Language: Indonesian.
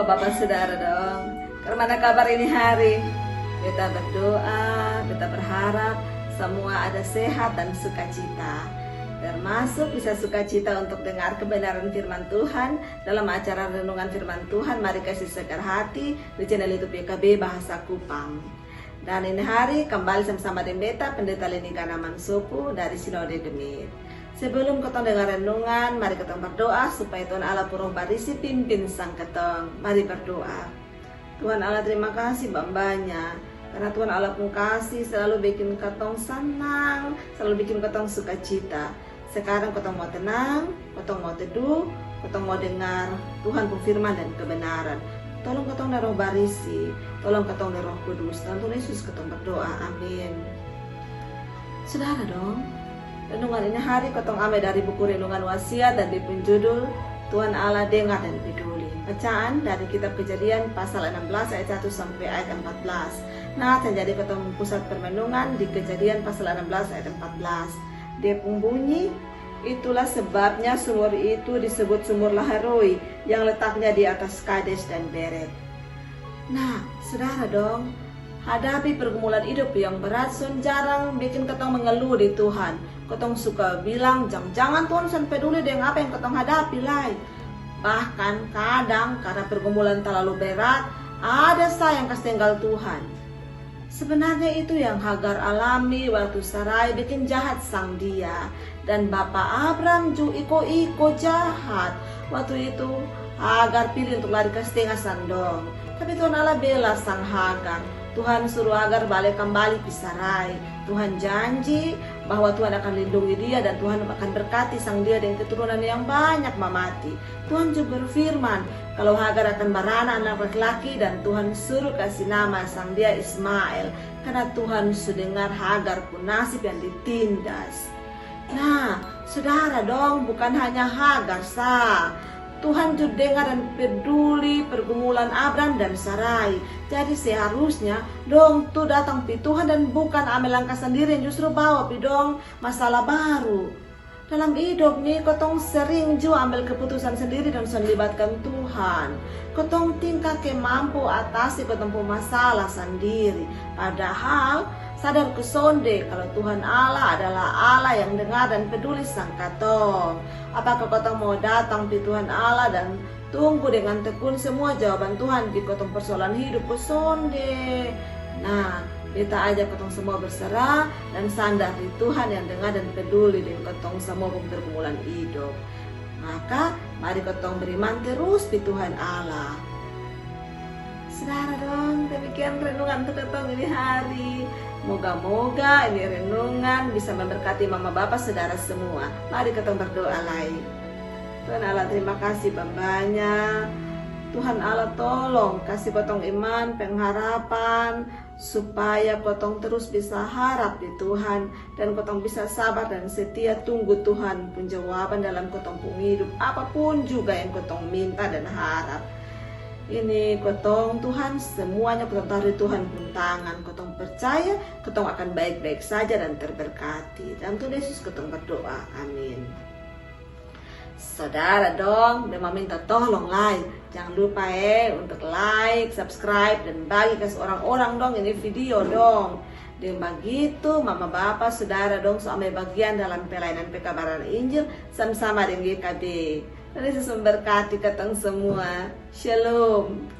Mama Bapak Saudara dong. Karena kabar ini hari? Beta berdoa, beta berharap semua ada sehat dan sukacita. Termasuk bisa sukacita untuk dengar kebenaran firman Tuhan dalam acara renungan firman Tuhan. Mari kasih segar hati di channel YouTube YKB Bahasa Kupang. Dan ini hari kembali sama-sama dengan beta Pendeta Leni Kanaman Sopu dari Sinode Demit. Sebelum ketong dengar renungan, mari ketong berdoa supaya Tuhan Allah Puroh Barisi pimpin sang ketong. Mari berdoa. Tuhan Allah, terima kasih bambanya, karena Tuhan Allah pun kasih selalu bikin ketong senang, selalu bikin ketong sukacita. Sekarang ketong mau tenang, ketong mau teduh, ketong mau dengar Tuhan pun firman dan kebenaran. Tolong ketong dari Roh Barisi, tolong ketong dari Roh Kudus, dan Tuhan Yesus ketong berdoa, amin. Saudara dong, renungan ini hari ketong ambil dari buku renungan wasiat dan dipun judul Tuhan Allah dengar dan peduli. Bacaan dari kitab Kejadian pasal 16 ayat 1 sampai ayat 14. Nah, terjadi ketemu pusat permenungan di Kejadian pasal 16 ayat 14. Dia pun bunyi, itulah sebabnya sumur itu disebut sumur Laharoi yang letaknya di atas Kades dan Beret. Nah, saudara dong, hadapi pergumulan hidup yang berat, son jarang bikin ketong mengeluh di Tuhan. Ketong suka bilang, jangan Tuhan sen peduli dengan apa yang ketong hadapi lai. Bahkan kadang karena pergumulan terlalu berat, ada sayang kas tinggal Tuhan. Sebenarnya itu yang Hagar alami waktu Sarai bikin jahat sang dia. Dan Bapak Abraham juga iko jahat. Waktu itu Hagar pilih untuk lari ke setengah sandong. Tapi Tuhan Allah bela sang Hagar. Tuhan suruh Hagar balik kembali ke Sarai. Tuhan janji bahwa Tuhan akan lindungi dia dan Tuhan akan berkati sang dia dengan keturunan yang banyak mamati. Tuhan juga berfirman kalau Hagar akan beranak anak laki-laki dan Tuhan suruh kasih nama sang dia Ismail, karena Tuhan sudah dengar Hagar pun nasib yang ditindas. Nah, saudara dong, bukan hanya Hagar sah. Tuhan juga dengar dan peduli pergumulan Abraham dan Sarai. Jadi seharusnya dong tuh datang pi Tuhan dan bukan ambil langkah sendiri yang justru bawa pi dong masalah baru. Dalam hidup nih kotong sering juga ambil keputusan sendiri dan melibatkan Tuhan. Kotong tingkah ke mampu atasi kotong masalah sendiri. Padahal sadar kesonde kalau Tuhan Allah adalah Allah yang dengar dan peduli sang katong. Apakah kotong mau datang di Tuhan Allah dan tunggu dengan tekun semua jawaban Tuhan di kotong persoalan hidup kesonde? Nah, kita ajak kotong semua berserah dan sandar di Tuhan yang dengar dan peduli dengan kotong semua pergumulan hidup. Maka mari kotong beriman terus di Tuhan Allah. Saudara dong, demikian renungan untuk ketong ini hari. Moga-moga ini renungan bisa memberkati mama bapak saudara semua. Mari kita berdoa lagi. Tuhan Allah, terima kasih bambanya. Tuhan Allah tolong kasih potong iman, pengharapan, supaya potong terus bisa harap di Tuhan dan potong bisa sabar dan setia tunggu Tuhan pun jawaban dalam potong pun hidup apapun juga yang potong minta dan harap. Ini kotong Tuhan, semuanya kotong taruh Tuhan pun tangan. Kotong percaya kotong akan baik-baik saja dan terberkati. Dan Tuhan Yesus kotong berdoa, amin. Saudara dong, memang minta tolong like. Jangan lupa untuk like, subscribe, dan bagi ke orang-orang dong ini video dong. Dan begitu mama bapak saudara dong sampai bagian dalam pelayanan pekabaran Injil sama-sama dengan GKB. Dan Yesus memberkati ketong semua. Shalom.